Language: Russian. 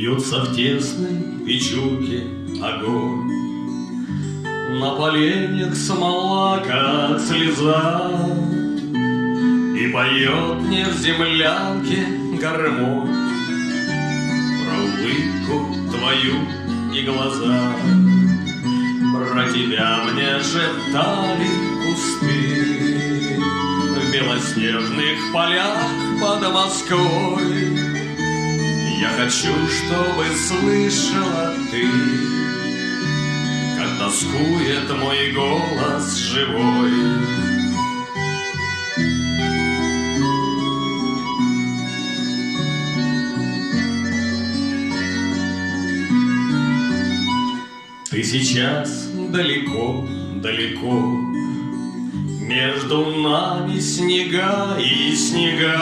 Бьется в тесной печурке огонь, на поленьях смола, как слеза, и поет мне в землянке гармонь про улыбку твою и глаза. Про тебя мне шептали кусты в белоснежных полях под Москвой. Я хочу, чтобы слышала ты, как тоскует мой голос живой. Ты сейчас далеко, далеко, между нами снега и снега.